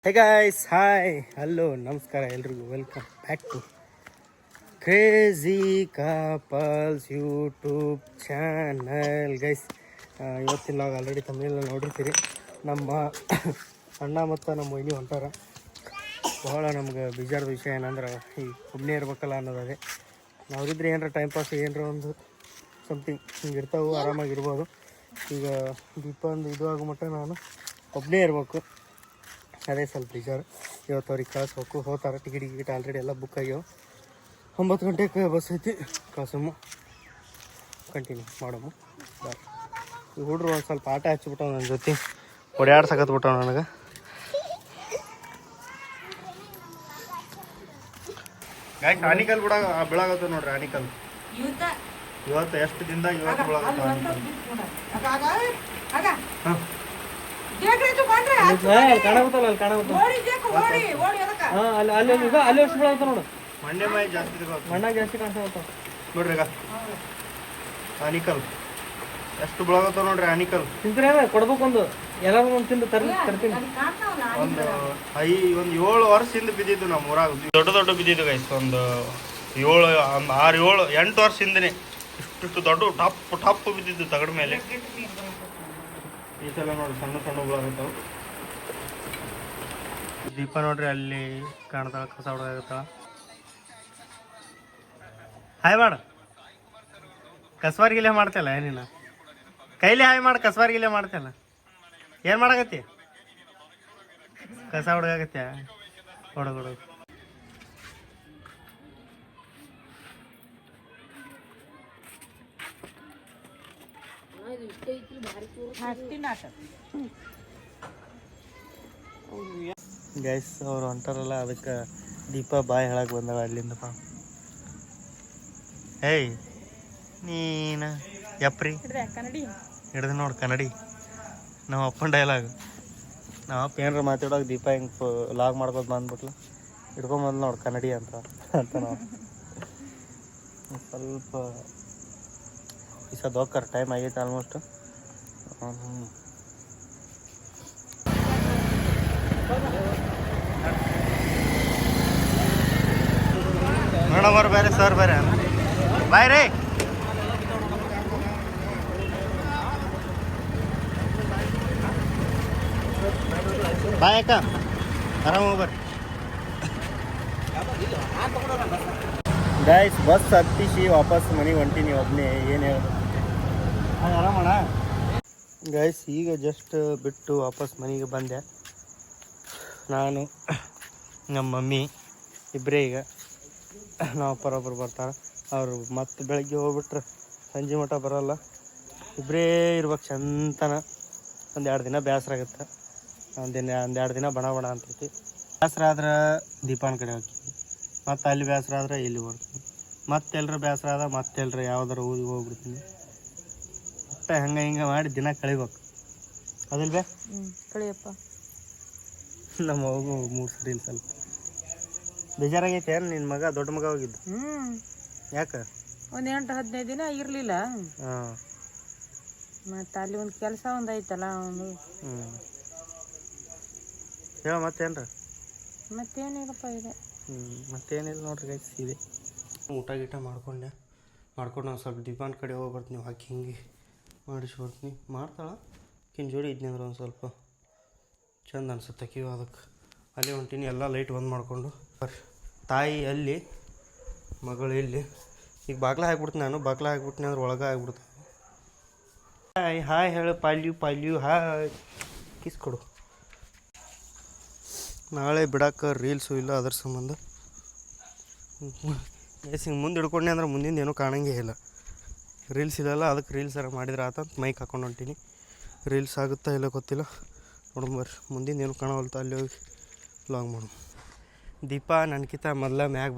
Hey guys, hi, hello, ನಮಸ್ಕಾರ ಎಲ್ರಿಗೂ. Welcome back to crazy couples YouTube channel. Guys, ಇವತ್ತಿನ ನಾವು ಆಲ್ರೆಡಿ ತಮಿಳೆಲ್ಲ ನೋಡಿರ್ತೀರಿ. ನಮ್ಮ ಅಣ್ಣ ಮತ್ತು ನಮ್ಮ ಮೊಯ್ನಿ ಹೊಂಟಾರ. ಭಾಳ ನಮ್ಗೆ ಬೇಜಾರದ ವಿಷಯ ಏನಂದ್ರೆ ಈ ಒಬ್ಬನೇ ಇರ್ಬೇಕಲ್ಲ ಅನ್ನೋದೇ. ನಾವಿದ್ರೆ ಏನಾರ ಟೈಮ್ ಪಾಸ್ ಏನಾರ ಒಂದು ಸಮಥಿಂಗ್ ಹಿಂಗೆ ಇರ್ತಾವೆ, ಆರಾಮಾಗಿರ್ಬೋದು. ಈಗ ದೀಪಂದು ಇದು ಆಗೋ ಮಟ್ಟ ನಾನು ಒಬ್ಬನೇ ಇರ್ಬೇಕು, ಅದೇ ಸ್ವಲ್ಪ ಬೇಜಾರು. ಇವತ್ತು ಅವ್ರಿಗೆ ಕಳಿಸ್ಬೇಕು, ಹೋಗ್ತಾರೆ. ಟಿಕೆಟ್ ಆಲ್ರೆಡಿ ಎಲ್ಲ ಬುಕ್ ಆಗ್ಯಾವ. 9 ಗಂಟೆಗೆ ಬಸ್ ಐತಿ. ಕಳ್ಸಮ್ಮ, ಕಂಟಿನ್ಯೂ ಮಾಡಮ್ಮ. ಬಾಯ್. ಈ ಹುಡ್ರು ಒಂದು ಸ್ವಲ್ಪ ಆಟ ಹಚ್ಚಿಬಿಟ್ಟವ ನನ್ನ ಜೊತೆ, ಓಡಾಡ್ಸಕತ್ಬಿಟ್ಟವ ನನಗೆ. ಗಾಯ್ಸ್, ಆನಿಕಲ್ ಬೀಳಾಗತ್ತ ನೋಡ್ರಿ. ಆನಿಕಲ್ ಇವತ್ತು ಎಷ್ಟು ದಿನದಾಗ ಇವತ್ತು ಬೀಳಾಗತ್ತ ಆನಿಕಲ್. ಮಂಡ್ಯ ಮೈ ಜಾಸ್ತಿ ಮಣ್ಣಾಗ ಜಾಸ್ತಿ ಕಾಣಿಸ್ತಾವ ನೋಡ್ರಿ. ಈಗ ಆನಿಕಲ್ ಎಷ್ಟು ಬೆಳಗತ್ತಾವ ನೋಡ್ರಿ. ಆನಿಕಲ್ ತಿಂದ್ರೆ ಕೊಡ್ಬೇಕೊಂದು ಎಲ್ಲರೂ ಒಂದು ತಿಂದು ತರ್ತೀನಿ. ಒಂದು 7 ವರ್ಷದಿಂದ ಬಿದ್ದಿದ್ದು ನಮ್ಮ ಊರಾಗ. ದೊಡ್ಡ ಬಿದ್ದಿದ್ದು ಗೈಸ್. ಒಂದು 8 ವರ್ಷದಿಂದನೇ ಇಷ್ಟು ದೊಡ್ಡ ಟಪ್ ಬಿದ್ದಿದ್ದು ತಗಡ ಮೇಲೆ. ಈ ಸಲ ನೋಡಿ ಸಣ್ಣ ಬೆಳಗತ್ತಾವ. ದೀಪ ನೋಡ್ರಿ ಅಲ್ಲಿ ಕಾಣ್ತಾಳ, ಕಸ ಹೊಡೆದಾಗತ್ತಾಳ. ಹಾಯ್ ಮಾಡ, ಕಸ್ವಾರ್ಗಿಲೆ ಮಾಡ್ತಲ್ಲ ಏನಿನ ಕೈಲಿ ಹಾಯ್ ಮಾಡಿ. ಕಸ್ವಾರ್ಗಿಲೆ ಮಾಡ್ತಲ್ಲ, ಏನು ಮಾಡಾಕತ್ತಿ? ಕಸ ಹೊಡೆದಾಗತ್ಯ ಹೊಡಗೊಡ. ಗೈಸ್, ಅವ್ರು ಹೊಂಟಾರಲ್ಲ, ಅದಕ್ಕೆ ದೀಪ ಬಾಯ್ ಹೇಳಕ್ಕೆ ಬಂದಾಳ ಅಲ್ಲಿಂದಪ್ಪ. ಏಯ್ ನೀನು ಯಪ್ರಿ ಹಿಡ್ದು ನೋಡಿ ಕನ್ನಡಿ. ನಮ್ಮ ಅಪ್ಪನ ಡೈಲಾಗ್. ನಮ್ಮ ಅಪ್ಪ ಏನಾರ ಮಾತಾಡೋಕೆ ದೀಪ ಹಿಂಗೆ ಲಾಗ್ ಮಾಡ್ಕೋತ ಬಂದ್ಬಿಟ್ಲು, ಹಿಡ್ಕೊಂಬಂದು ನೋಡಿ ಕನ್ನಡಿ ಅಂತ ನಾವು ಸ್ವಲ್ಪ ಹೋಗ್ತಾರೆ. ಟೈಮ್ ಆಗೈತೆ ಆಲ್ಮೋಸ್ಟ್. ಮೇಡಮ್ ಬೇರೆ, ಸರ್ ಬೇರೆ. ಬಾಯ್ ರೀ. ಬಾಯ್ ಅಕ್ಕ, ಆರಾಮ ಬರ್ರಿ. ಗಾಯ್ಸ್, ಬಸ್ ಹತ್ತಿಸಿ ವಾಪಸ್ ಮನೆಗೆ ಹೊಂಟೀನಿ ಒಬ್ಬನೇ. ಏನು ಹೇಳೋದು, ಆರಾಮಣ್ಣ. ಗಾಯ್ಸ್, ಈಗ ಜಸ್ಟ್ ಬಿಟ್ಟು ವಾಪಸ್ ಮನೆಗೆ ಬಂದೆ. ನಾನು ನಮ್ಮ ಮಮ್ಮಿ ಇಬ್ಬರೇ. ಈಗ ನಾವು ಪರೊಬ್ಬರು ಬರ್ತಾರೆ. ಅವರು ಮತ್ತೆ ಬೆಳಗ್ಗೆ ಹೋಗ್ಬಿಟ್ರೆ ಸಂಜೆ ಮಠ ಬರೋಲ್ಲ. ಇಬ್ಬರೇ ಇರ್ಬೇಕು ಚಂತನ. 1-2 ದಿನ ಬೇಸರ ಆಗುತ್ತೆ. ಒಂದೆರಡು ದಿನ ಬಣ ಅಂತೈತಿ. ಬೇಸರ ಆದ್ರೆ ದೀಪಾನ ಕಡೆ ಹೋಗ್ತೀನಿ, ಮತ್ತು ಅಲ್ಲಿ ಬೇಸರ ಆದ್ರೆ ಇಲ್ಲಿ ಬರ್ತೀನಿ, ಮತ್ತೆಲ್ಲರ ಬೇಸರ ಆದ್ರೆ ಮತ್ತೆಲ್ಲರ ಯಾವ್ದಾರು ಊರಿಗೆ ಹೋಗ್ಬಿಡ್ತೀನಿ. ಮತ್ತೆ ಹಿಂಗೆ ಮಾಡಿ ದಿನ ಕಳಿಬೇಕು. ಅದಿಲ್ ಬೇ ಕಳಿಯಪ್ಪ. ನಮ್ಮ ಹೋಗು 3 ಸರಿ ಇಲ್ಲ. ಸ್ವಲ್ಪ ಬೇಜಾರಾಗೈತೆ. ಏನು ನಿನ್ನ ಮಗ ದೊಡ್ಡ ಮಗ ಹೋಗಿದ್ದು? ಯಾಕೆ? ಒಂದು 8-15 ದಿನ ಇರಲಿಲ್ಲ. ಹಾಂ, ಮತ್ತು ಅಲ್ಲಿ ಒಂದು ಕೆಲಸ ಒಂದು ಐತಲ್ಲ ಅವನು. ಹೇಳ ಮತ್ತೇನ್ರ? ಮತ್ತೇನಿಲ್ಲಪ್ಪ ಇದೆ. ಮತ್ತೇನಿಲ್ಲ ನೋಡ್ರಿ ಗೈಸ್. ಇದೆ ಊಟ ಗೀಟ ಮಾಡ್ಕೊಂಡು ನಾನು ಸ್ವಲ್ಪ ದೀಪಾನ್ ಕಡೆ ಹೋಗಿ ಬರ್ತೀನಿ. ಹಾಕಿ ಹಿಂಗೆ ಮಾಡಿಸ್ಬರ್ತೀನಿ. ಮಾಡ್ತಾಳೆ ಕಿನ್ ಜೋಡಿ ಇದ್ನಿ ಅಂದ್ರೆ ಒಂದು ಸ್ವಲ್ಪ ಚಂದ ಅನ್ಸುತ್ತೆ ಕಿವಿ. ಅದಕ್ಕೆ ಅಲ್ಲೇ ಹೊಂಟೀನಿ. ಎಲ್ಲ ಲೈಟ್ ಬಂದ್ ಮಾಡಿಕೊಂಡು ಬರ್ರಿ. ತಾಯಿ ಅಲ್ಲಿ, ಮಗಳು ಇಲ್ಲಿ. ಈಗ ಬಾಗ್ಲ ಹಾಕ್ಬಿಡ್ತೀನಿ ನಾನು. ಬಾಗ್ಲ ಹಾಕ್ಬಿಡ್ತೀನಿ ಅಂದ್ರೆ ಒಳಗೆ ಆಗ್ಬಿಡ್ತೀನಿ. ಹಾಯ್ ಹೇಳು ಪಾಲ್ಯು ಹಾಯ್. ಕಿಸ್ ಕೊಡು. ನಾಳೆ ಬಿಡಕ್ಕೆ ರೀಲ್ಸು ಇಲ್ಲ, ಅದ್ರ ಸಂಬಂಧ ಹಿಂಗೆ ಮುಂದೆ ಹಿಡ್ಕೊಂಡೆ ಅಂದ್ರೆ ಮುಂದಿಂದ ಏನೂ ಕಾಣಂಗೇ ಇಲ್ಲ. ರೀಲ್ಸ್ ಇಲ್ಲಲ್ಲ, ಅದಕ್ಕೆ ರೀಲ್ಸ್ ಎಲ್ಲ ಮಾಡಿದ್ರೆ ಆತಂತ ಮೈಕ್ ಹಾಕೊಂಡು ಹೊಂಟೀನಿ. ರೀಲ್ಸ್ ಆಗುತ್ತಾ ಇಲ್ಲ ಗೊತ್ತಿಲ್ಲ, ನೋಡಂಬರ್ರಿ. ಮುಂದಿಂದ ಏನು ಕಾಣವಲ್ತ, ಅಲ್ಲಿ ಹೋಗಿ ಲಾಗ್ ಮಾಡು. ದೀಪ ನನಗಿಂತ ಮೊದಲ ಮ್ಯಾಗ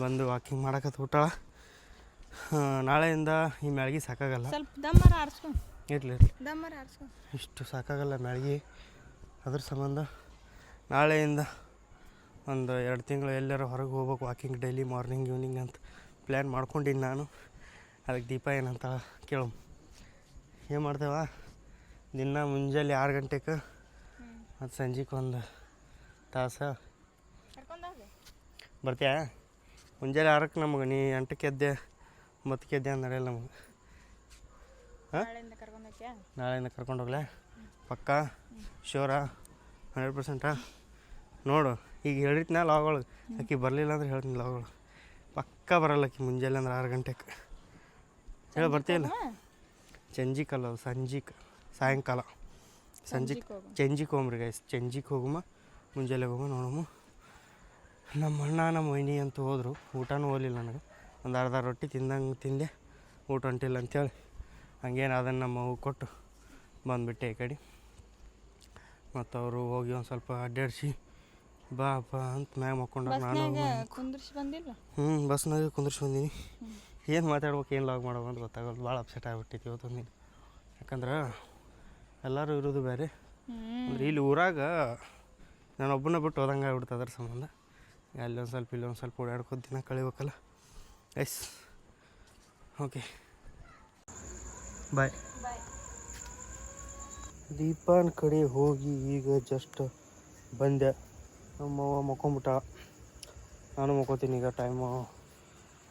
ಬಂದು ವಾಕಿಂಗ್ ಮಾಡಕತ್ಬಿಟ್ಟಾಳ. ನಾಳೆಯಿಂದ ಈ ಮ್ಯಾಳ್ಗಿ ಸಾಕಾಗಲ್ಲ. ಇರಲಿ ಇಷ್ಟು ಸಾಕಾಗಲ್ಲ ಮ್ಯಾಳ್ಗಿ. ಅದ್ರ ಸಂಬಂಧ ನಾಳೆಯಿಂದ ಒಂದು 2 ತಿಂಗಳು ಎಲ್ಲರೂ ಹೊರಗೆ ಹೋಗ್ಬೇಕು ವಾಕಿಂಗ್, ಡೈಲಿ ಮಾರ್ನಿಂಗ್ ಈವ್ನಿಂಗ್ ಅಂತ ಪ್ಲ್ಯಾನ್ ಮಾಡ್ಕೊಂಡಿನಿ ನಾನು. ಅದಕ್ಕೆ ದೀಪ ಏನಂತ ಕೇಳು. ಏನು ಮಾಡ್ತೇವ ದಿನ ಮುಂಜಾನೆ 6 ಗಂಟೆಗೆ ಮತ್ತು ಸಂಜೆಗೆ ಒಂದು ತಾಸು ಬರ್ತೀಯಾ? ಮುಂಜಾನೆ 6ಕ್ಕೆ ನಮಗೆ, ನೀ 8ಕ್ಕೆ ಎದ್ದೆ 9ಕ್ಕೆ ಎದ್ದೆ ಅಂತ ನಡೆಯಲ್ಲ ನಮಗೆ. ಹಾಂ, ನಾಳೆಯಿಂದ ಕರ್ಕೊಂಡು ಹೋಗ್ಲಾ? ಪಕ್ಕಾ ಶ್ಯೂರಾ 100%? ನೋಡು, ಈಗ ಹೇಳಿರ್ತೀನಿ ಲಾಗಳು, ಆಕೆ ಬರಲಿಲ್ಲ ಅಂದ್ರೆ ಹೇಳ್ತೀನಿ ಲಾಗಳು. ಪಕ್ಕಾ ಬರಲ್ಲ ಆಕೆ ಮುಂಜಾನೆ ಅಂದ್ರೆ 6 ಗಂಟೆಗೆ. ಹೇಳಿ ಬರ್ತೀಯಲ್ಲ? ಸಂಜಿಕಲ್ಲ, ಸಂಜಿಕೆ ಸಾಯಂಕಾಲ. ಚಂಜಿಗೆ ಹೋಗ್ರಿ ಗೈಸ್, ಚಂಜಿಗೆ ಹೋಗಮ್ಮ, ಮುಂಜಾನೆ ಹೋಗಮ್ಮ ನೋಡಮ್ಮ. ನಮ್ಮ ಅಣ್ಣ ನಮ್ಮ ವೈನಿ ಅಂತೂ ಹೋದರು, ಊಟನೂ ಹೋಗಲಿಲ್ಲ ನನಗೆ. ಒಂದು ಅರ್ಧ ರೊಟ್ಟಿ ತಿಂದೆ, ಊಟ ಹೊಂಟಿಲ್ಲ ಅಂಥೇಳಿ ಹಂಗೇನು ಅದನ್ನು ನಮ್ಮ ಅವ್ವ ಕೊಟ್ಟು ಬಂದುಬಿಟ್ಟೆ ಈ ಕಡೆ. ಮತ್ತು ಅವರು ಹೋಗಿ ಒಂದು ಸ್ವಲ್ಪ ಅಡ್ಡಾಡಿಸಿ ಬಾ ಅಂತ ಮ್ಯಾಗ ಮಕ್ಕೊಂಡಾಗ ನಾನು ಬಸ್ನಾಗ ಕುಂದ್ರಿಸಿ ಬಂದೀನಿ. ಏನು ಮಾತಾಡ್ಬೇಕು, ಏನು ಲಾಗ್ ಮಾಡ್ಬೇಕು ಅಂತ ಗೊತ್ತಾಗಲ್ಲ. ಭಾಳ ಅಪ್ಸೆಟ್ ಆಗಿಬಿಟ್ಟಿತ್ತು ಇವತ್ತೊಂದಿನ. ಯಾಕಂದ್ರೆ ಎಲ್ಲರೂ ಇರೋದು ಬೇರೆ, ಅಂದರೆ ಇಲ್ಲಿ ಊರಾಗ ನಾನು ಒಬ್ಬನ ಬಿಟ್ಟು ಹೋದಂಗೆ ಆಗ್ಬಿಡ್ತು. ಅದ್ರ ಸಂಬಂಧ ಅಲ್ಲೊಂದು ಸ್ವಲ್ಪ ಇಲ್ಲೊಂದು ಸ್ವಲ್ಪ ಓಡಾಡ್ಕೋತ ದಿನ ಕಳಿಬೇಕಲ್ಲ. ಎಸ್, ಓಕೆ, ಬಾಯ್. ದೀಪನ ಕಡೆ ಹೋಗಿ ಈಗ ಜಸ್ಟ್ ಬಂದೆ. ನಮ್ಮವ್ವ ಮಕ್ಕೊಂಬಿಟ್ಟ, ನಾನು ಮಕ್ಕೋತೀನಿ. ಈಗ ಟೈಮು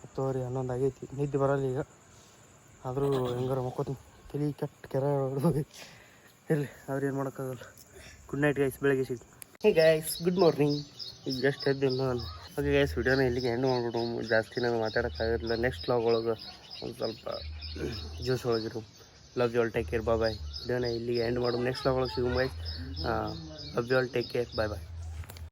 10:30 11 ಆಗೈತಿ. ನಿದ್ದೆ ಬರಲ್ಲ ಈಗ, ಆದರೂ ಹೆಂಗಾರ ಮಕ್ಕೋತೀನಿ. ತಲೆ ಕೆರ ಹೊಡೆದೋಗೈತಿ. ಇರಲಿ, ಆದ್ರೆ ಏನು ಮಾಡೋಕ್ಕಾಗಲ್ಲ. ಗುಡ್ ನೈಟ್ ಗೈಸ್, ಬೆಳಗ್ಗೆ ಸಿಗ್ತೀನಿ. Hey guys, good morning. ಈಗ ಜಸ್ಟ್ ಎದ್ದಿಲ್ಲ ನಾನು. ಓಕೆ ಗೈಸ್, ವಿಡಿಯೋನ ಇಲ್ಲಿಗೆ ಎಂಡ್ ಮಾಡ್ಬಿಡು. ಜಾಸ್ತಿ ನಾನು ಮಾತಾಡೋಕ್ಕಾಗಿರಲಿಲ್ಲ. ನೆಕ್ಸ್ಟ್ ವ್ಲಾಗ್ ಒಳಗೆ ಒಂದು ಸ್ವಲ್ಪ ಜ್ಯೂಸ್ ಒಳಗಿರು. Love you all, take care, bye bye. ವಿಡಿಯೋನ ಇಲ್ಲಿಗೆ ಎಂಡ್ ಮಾಡು. ನೆಕ್ಸ್ಟ್ ವ್ಲಾಗ್ ಒಳಗೆ ಸಿಗು guys. Love you all, take care, bye bye.